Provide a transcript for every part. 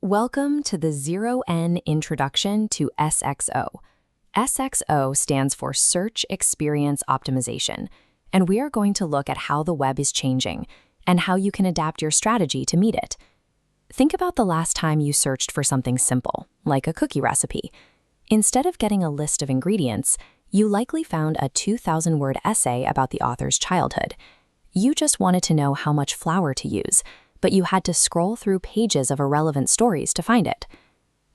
Welcome to the 0N Introduction to SXO. SXO stands for Search Experience Optimization, and we are going to look at how the web is changing and how you can adapt your strategy to meet it. Think about the last time you searched for something simple, like a cookie recipe. Instead of getting a list of ingredients, you likely found a 2,000-word essay about the author's childhood. You just wanted to know how much flour to use, but you had to scroll through pages of irrelevant stories to find it.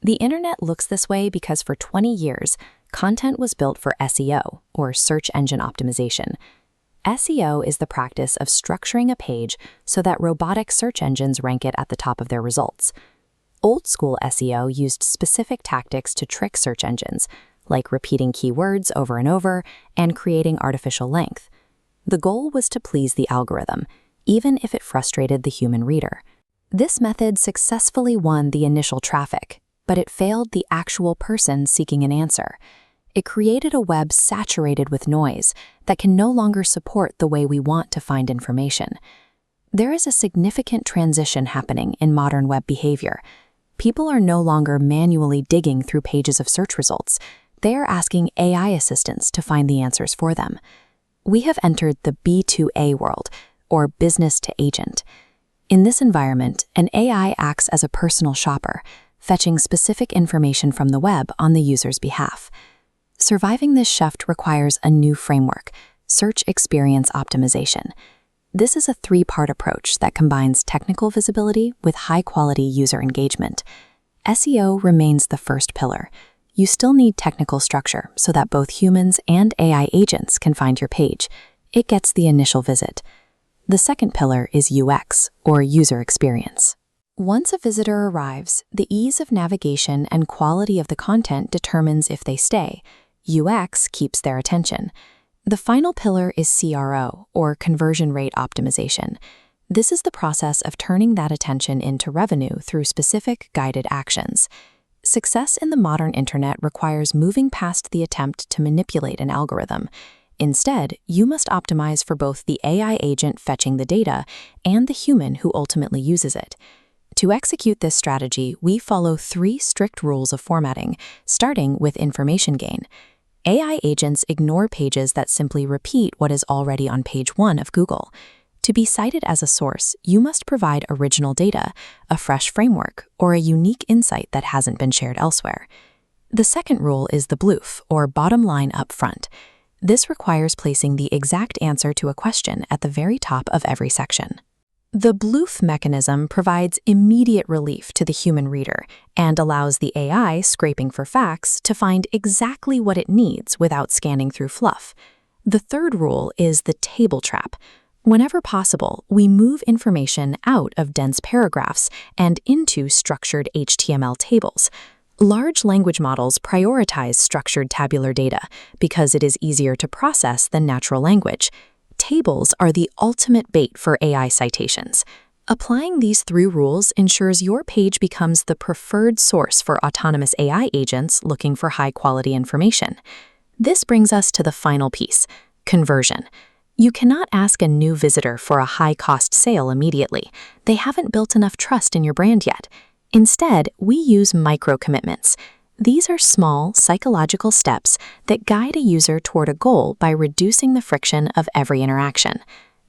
The internet looks this way because for 20 years, content was built for SEO, or search engine optimization. SEO is the practice of structuring a page so that robotic search engines rank it at the top of their results. Old-school SEO used specific tactics to trick search engines, like repeating keywords over and over and creating artificial length. The goal was to please the algorithm, even if it frustrated the human reader. This method successfully won the initial traffic, but it failed the actual person seeking an answer. It created a web saturated with noise that can no longer support the way we want to find information. There is a significant transition happening in modern web behavior. People are no longer manually digging through pages of search results. They are asking AI assistants to find the answers for them. We have entered the B2A world, or business to agent. In this environment, an AI acts as a personal shopper, fetching specific information from the web on the user's behalf. Surviving this shift requires a new framework, search experience optimization. This is a three-part approach that combines technical visibility with high-quality user engagement. SEO remains the first pillar. You still need technical structure so that both humans and AI agents can find your page. It gets the initial visit. The second pillar is UX, or user experience. Once a visitor arrives, the ease of navigation and quality of the content determines if they stay. UX keeps their attention. The final pillar is CRO, or conversion rate optimization. This is the process of turning that attention into revenue through specific guided actions. Success in the modern internet requires moving past the attempt to manipulate an algorithm. Instead, you must optimize for both the AI agent fetching the data and the human who ultimately uses it. To execute this strategy, we follow three strict rules of formatting, starting with information gain. AI agents ignore pages that simply repeat what is already on page 1 of Google. To be cited as a source, you must provide original data, a fresh framework, or a unique insight that hasn't been shared elsewhere. The second rule is the BLOOF, or bottom line up front. This requires placing the exact answer to a question at the very top of every section. The BLOOF mechanism provides immediate relief to the human reader and allows the AI scraping for facts to find exactly what it needs without scanning through fluff. The third rule is the table trap. Whenever possible, we move information out of dense paragraphs and into structured HTML tables. Large language models prioritize structured tabular data because it is easier to process than natural language. Tables are the ultimate bait for AI citations. Applying these three rules ensures your page becomes the preferred source for autonomous AI agents looking for high-quality information. This brings us to the final piece, conversion. You cannot ask a new visitor for a high-cost sale immediately. They haven't built enough trust in your brand yet. Instead, we use micro-commitments. These are small, psychological steps that guide a user toward a goal by reducing the friction of every interaction.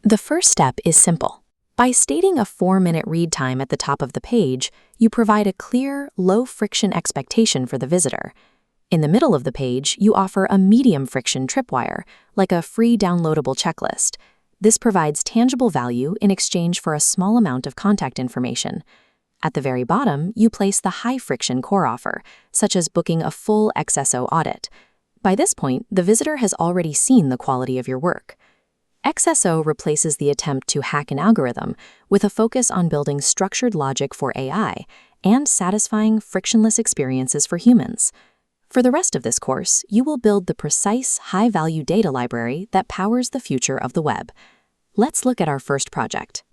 The first step is simple. By stating a 4-minute read time at the top of the page, you provide a clear, low-friction expectation for the visitor. In the middle of the page, you offer a medium-friction tripwire, like a free downloadable checklist. This provides tangible value in exchange for a small amount of contact information. At the very bottom, you place the high-friction core offer, such as booking a full SXO audit. By this point, the visitor has already seen the quality of your work. SXO replaces the attempt to hack an algorithm with a focus on building structured logic for AI and satisfying frictionless experiences for humans. For the rest of this course, you will build the precise, high-value data library that powers the future of the web. Let's look at our first project.